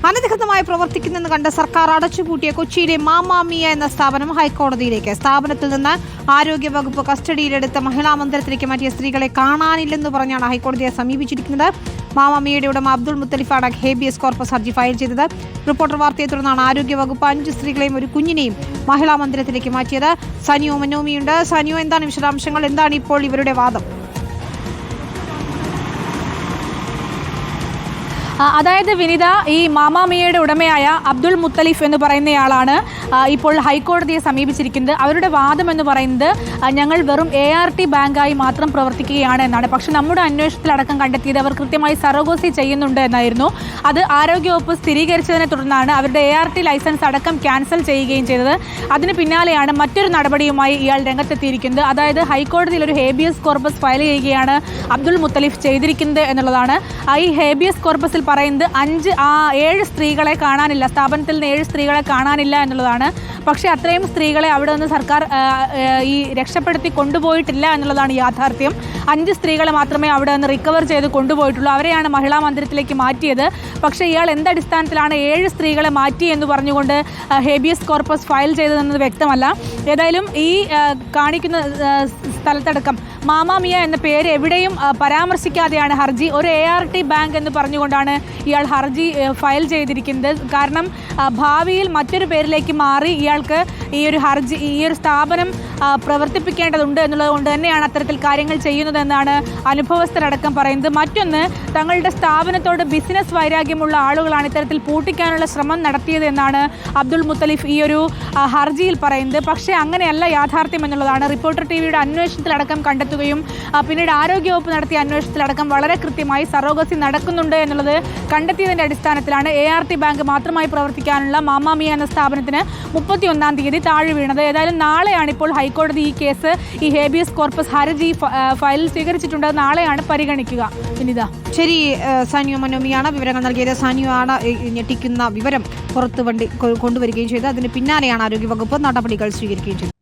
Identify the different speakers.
Speaker 1: അനധികൃതമായി പ്രവർത്തിക്കുന്നെന്ന് കണ്ട് സർക്കാർ അടച്ചുപൂട്ടിയ കൊച്ചിയിലെ മാമാമിയ എന്ന സ്ഥാപനം ഹൈക്കോടതിയിലേക്ക്. സ്ഥാപനത്തിൽ നിന്ന് ആരോഗ്യവകുപ്പ് കസ്റ്റഡിയിലെടുത്ത മഹിളാ മന്ദിരത്തിലേക്ക് മാറ്റിയ സ്ത്രീകളെ കാണാനില്ലെന്ന് പറഞ്ഞാണ് ഹൈക്കോടതിയെ സമീപിച്ചിരിക്കുന്നത്. മാമാമിയയുടെ ഉടമ അബ്ദുൾ മുത്തലിഫാണ് ഹേബിയസ് കോർപ്പസ് ഹർജി ഫയൽ ചെയ്തത്. റിപ്പോർട്ടർ വാർത്തയെ തുടർന്നാണ് ആരോഗ്യവകുപ്പ് 5 സ്ത്രീകളെയും ഒരു കുഞ്ഞിനെയും മഹിളാ മന്ദിരത്തിലേക്ക് മാറ്റിയത്. സനിയോ മനോമിയുണ്ട്. സനിയോ, എന്താണ് വിശദാംശങ്ങൾ? എന്താണ് ഇപ്പോൾ ഇവരുടെ വാദം?
Speaker 2: അതായത് വിനിത, ഈ മാമാമിയയുടെ ഉടമയായ അബ്ദുൾ മുത്തലിഫ് എന്ന് പറയുന്നയാളാണ് ഇപ്പോൾ ഹൈക്കോടതിയെ സമീപിച്ചിരിക്കുന്നത്. അവരുടെ വാദം എന്ന് പറയുന്നത് ഞങ്ങൾ വെറും ART ബാങ്കായി മാത്രം പ്രവർത്തിക്കുകയാണ് എന്നാണ്. പക്ഷെ നമ്മുടെ അന്വേഷണത്തിലടക്കം കണ്ടെത്തിയത് അവർ കൃത്യമായി സറോഗസി ചെയ്യുന്നുണ്ട് എന്നായിരുന്നു. അത് ആരോഗ്യവകുപ്പ് സ്ഥിരീകരിച്ചതിനെ തുടർന്നാണ് അവരുടെ ART ലൈസൻസ് അടക്കം ക്യാൻസൽ ചെയ്യുകയും ചെയ്തത്. അതിന് പിന്നാലെയാണ് മറ്റൊരു നടപടിയുമായി ഇയാൾ രംഗത്തെത്തിയിരിക്കുന്നത്. അതായത് ഹൈക്കോടതിയിൽ ഒരു ഹേബിയസ് കോർപ്പസ് ഫയൽ ചെയ്യുകയാണ് അബ്ദുൾ മുത്തലിഫ് ചെയ്തിരിക്കുന്നത് എന്നുള്ളതാണ്. ഈ ഹേബിയസ് കോർപ്പസിൽ പറയുന്നത് 7 സ്ത്രീകളെ കാണാനില്ല, സ്ഥാപനത്തിൽ നിന്ന് 7 സ്ത്രീകളെ കാണാനില്ല എന്നുള്ളതാണ്. പക്ഷേ അത്രയും സ്ത്രീകളെ അവിടെ നിന്ന് സർക്കാർ ഈ രക്ഷപ്പെടുത്തി കൊണ്ടുപോയിട്ടില്ല എന്നുള്ളതാണ് യാഥാർത്ഥ്യം. 5 സ്ത്രീകളെ മാത്രമേ അവിടെ നിന്ന് റിക്കവർ ചെയ്ത് കൊണ്ടുപോയിട്ടുള്ളൂ. അവരെയാണ് മഹിളാ മന്ദിരത്തിലേക്ക് മാറ്റിയത്. പക്ഷേ ഇയാൾ എന്തടിസ്ഥാനത്തിലാണ് 7 സ്ത്രീകളെ മാറ്റി എന്ന് പറഞ്ഞുകൊണ്ട് ഹേബിയസ് കോർപ്പസ് ഫയൽ ചെയ്തതെന്നത് വ്യക്തമല്ല. ഏതായാലും ഈ കാണിക്കുന്ന സ്ഥലത്തടക്കം മാമാമിയ എന്ന പേര് എവിടെയും പരാമർശിക്കാതെയാണ് ഹർജി. ഒരു ART ബാങ്ക് എന്ന് പറഞ്ഞുകൊണ്ടാണ് ഇയാൾ ഹർജി ഫയൽ ചെയ്തിരിക്കുന്നത്. കാരണം ഭാവിയിൽ മറ്റൊരു പേരിലേക്ക് മാറി ഇയാൾക്ക് ഈ ഒരു സ്ഥാപനം പ്രവർത്തിപ്പിക്കേണ്ടതുണ്ട് എന്നുള്ളത് കൊണ്ട് തന്നെയാണ് അത്തരത്തിൽ കാര്യങ്ങൾ ചെയ്യുന്നതെന്നാണ് അനുഭവസ്ഥരടക്കം പറയുന്നത്. മറ്റൊന്ന്, തങ്ങളുടെ സ്ഥാപനത്തോട് ബിസിനസ് വൈരാഗ്യമുള്ള ആളുകളാണ് ഇത്തരത്തിൽ പൂട്ടിക്കാനുള്ള ശ്രമം നടത്തിയത് എന്നാണ് അബ്ദുൾ മുത്തലിഫ് ഈ ഒരു ഹർജിയിൽ പറയുന്നത്. പക്ഷേ അങ്ങനെയല്ല യാഥാർത്ഥ്യം എന്നുള്ളതാണ് റിപ്പോർട്ടർ TVയുടെ അന്വേഷണത്തിലടക്കം കണ്ടെത്തുകയും പിന്നീട് ആരോഗ്യവകുപ്പ് നടത്തിയ അന്വേഷണത്തിലടക്കം വളരെ കൃത്യമായി സറോഗസി നടക്കുന്നുണ്ട് എന്നുള്ളത് കണ്ടെത്തിയതിൻ്റെ അടിസ്ഥാനത്തിലാണ് ART ബാങ്ക് മാത്രമായി പ്രവർത്തിക്കാനുള്ള മാമാമിയ എന്ന സ്ഥാപനത്തിന് 31-ാം തീയതി താഴെ വീണത്. ഏതായാലും നാളെയാണ് ഇപ്പോൾ ഹൈക്കോടതി ഈ കേസ്, ഈ ഹേബിയസ് കോർപ്പസ് ഹർജി ഫയൽ സ്വീകരിച്ചിട്ടുണ്ട്. നാളെയാണ് പരിഗണിക്കുക. വിനിത,
Speaker 1: ശരി. സാനിയോ മനോമിയാണ് വിവരങ്ങൾ നൽകിയത്. സാനിയോ ആണ് ഞെട്ടിക്കുന്ന വിവരം പുറത്ത് കൊണ്ടുവരികയും ചെയ്തത്. അതിന് പിന്നാലെയാണ് ആരോഗ്യവകുപ്പ് നടപടികൾ സ്വീകരിക്കുകയും ചെയ്തത്.